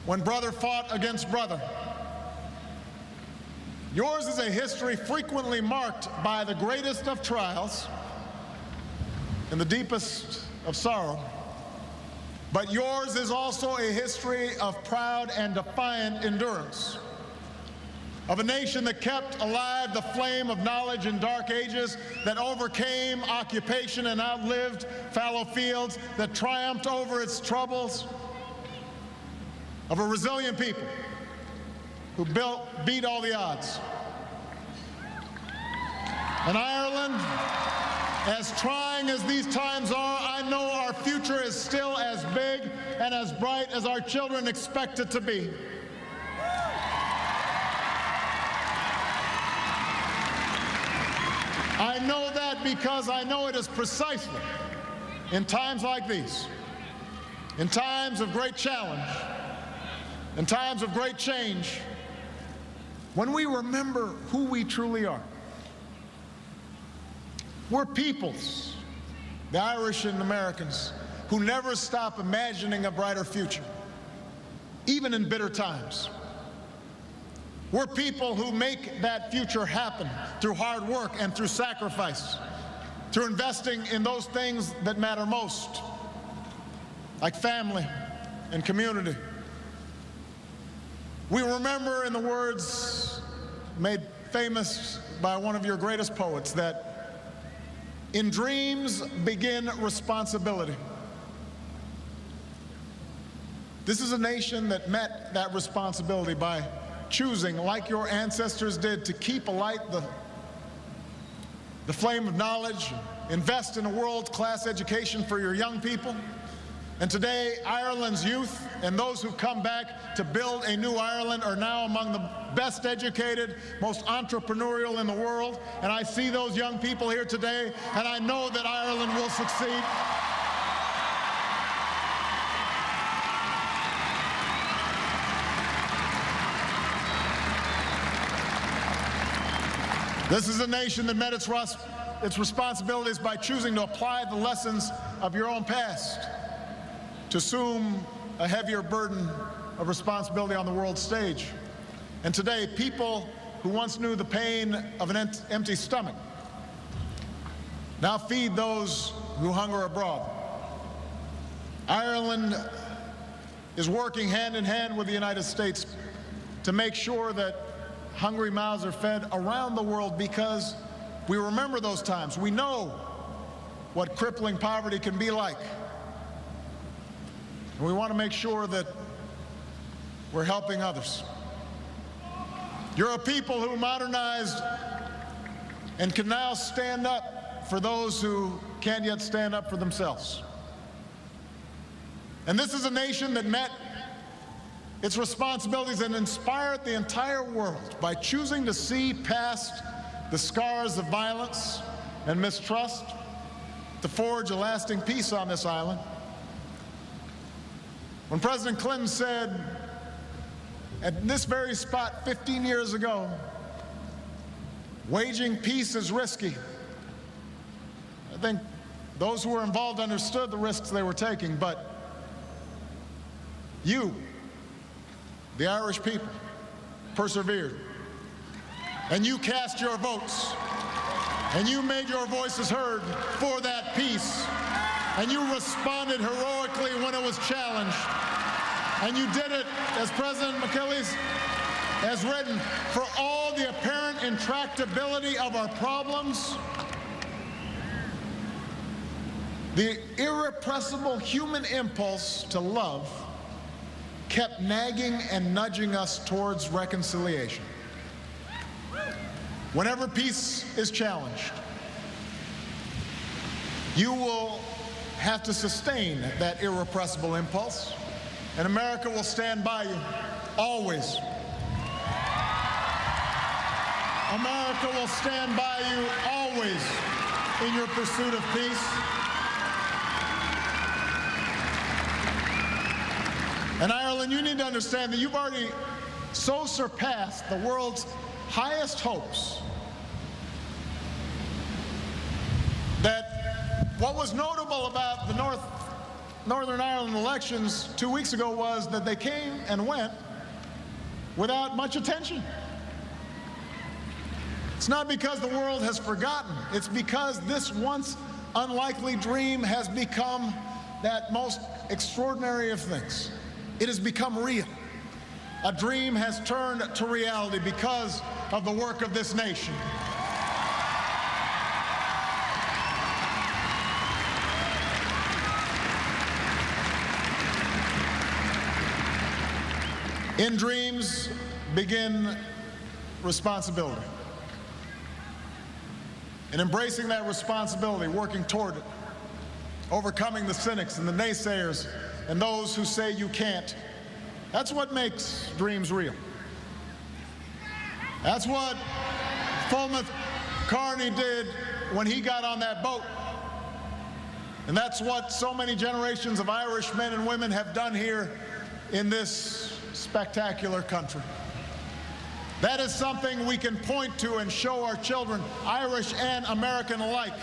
when brother fought against brother. Yours is a history frequently marked by the greatest of trials and the deepest of sorrow. But yours is also a history of proud and defiant endurance, of a nation that kept alive the flame of knowledge in dark ages, that overcame occupation and outlived fallow fields, that triumphed over its troubles, of a resilient people who beat all the odds. And Ireland, as trying as these times are, I know our future is still as big and as bright as our children expect it to be. I know that because I know it is precisely in times like these, in times of great challenge, in times of great change, when we remember who we truly are. We're peoples, the Irish and Americans, who never stop imagining a brighter future, even in bitter times. We're people who make that future happen through hard work and through sacrifice, through investing in those things that matter most, like family and community. We remember, in the words made famous by one of your greatest poets, that in dreams begin responsibility. This is a nation that met that responsibility by choosing, like your ancestors did, to keep alight the flame of knowledge, invest in a world-class education for your young people. And today, Ireland's youth and those who come back to build a new Ireland are now among the best educated, most entrepreneurial in the world. And I see those young people here today, and I know that Ireland will succeed. This is a nation that met its responsibilities by choosing to apply the lessons of your own past, to assume a heavier burden of responsibility on the world stage. And today, people who once knew the pain of an empty stomach now feed those who hunger abroad. Ireland is working hand in hand with the United States to make sure that hungry mouths are fed around the world, because we remember those times. We know what crippling poverty can be like. And we want to make sure that we're helping others. You're a people who modernized and can now stand up for those who can't yet stand up for themselves. And this is a nation that met its responsibilities and inspired the entire world by choosing to see past the scars of violence and mistrust to forge a lasting peace on this island. When President Clinton said at this very spot 15 years ago, waging peace is risky, I think those who were involved understood the risks they were taking, but you, the Irish people, persevered. And you cast your votes. And you made your voices heard for that peace. And you responded heroically when it was challenged. And you did it, as President McKinley has written, for all the apparent intractability of our problems. The irrepressible human impulse to love kept nagging and nudging us towards reconciliation. Whenever peace is challenged, you will have to sustain that irrepressible impulse, and America will stand by you, always. America will stand by you, always, in your pursuit of peace. And Ireland, you need to understand that you've already so surpassed the world's highest hopes that what was notable about the Northern Ireland elections 2 weeks ago was that they came and went without much attention. It's not because the world has forgotten. It's because this once unlikely dream has become that most extraordinary of things. It has become real. A dream has turned to reality because of the work of this nation. In dreams begin responsibility. And embracing that responsibility, working toward it, overcoming the cynics and the naysayers and those who say you can't, that's what makes dreams real. That's what Fulmouth Carney did when he got on that boat. And that's what so many generations of Irish men and women have done here in this spectacular country. That is something we can point to and show our children, Irish and American alike.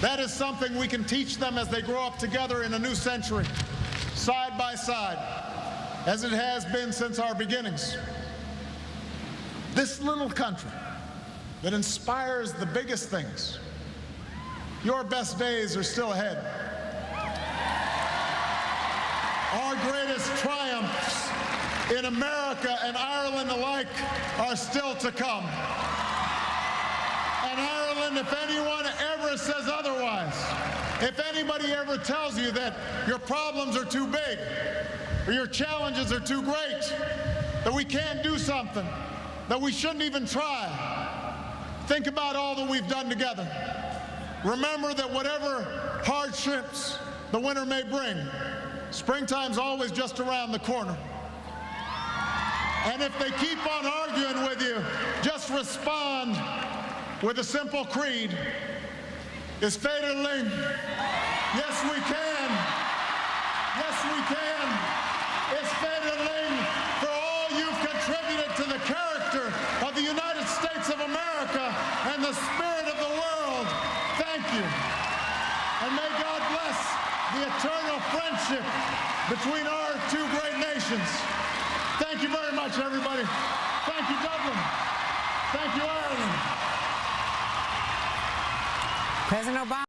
That is something we can teach them as they grow up together in a new century, side by side, as it has been since our beginnings. This little country that inspires the biggest things, your best days are still ahead. Our greatest triumphs in America and Ireland alike are still to come. And Ireland, if anyone ever says otherwise, if anybody ever tells you that your problems are too big or your challenges are too great, that we can't do something, that we shouldn't even try, think about all that we've done together. Remember that whatever hardships the winter may bring, springtime's always just around the corner. And if they keep on arguing with you, just respond with a simple creed. Is Féidir Yes, we can. Yes, we can. It's Féidir for all you've contributed to the character of the United States of America and the spirit of the world. Thank you. And may God bless the eternal friendship between our two great nations. Thank you very much, everybody. Thank you, Dublin. Thank you, Ireland. President Obama.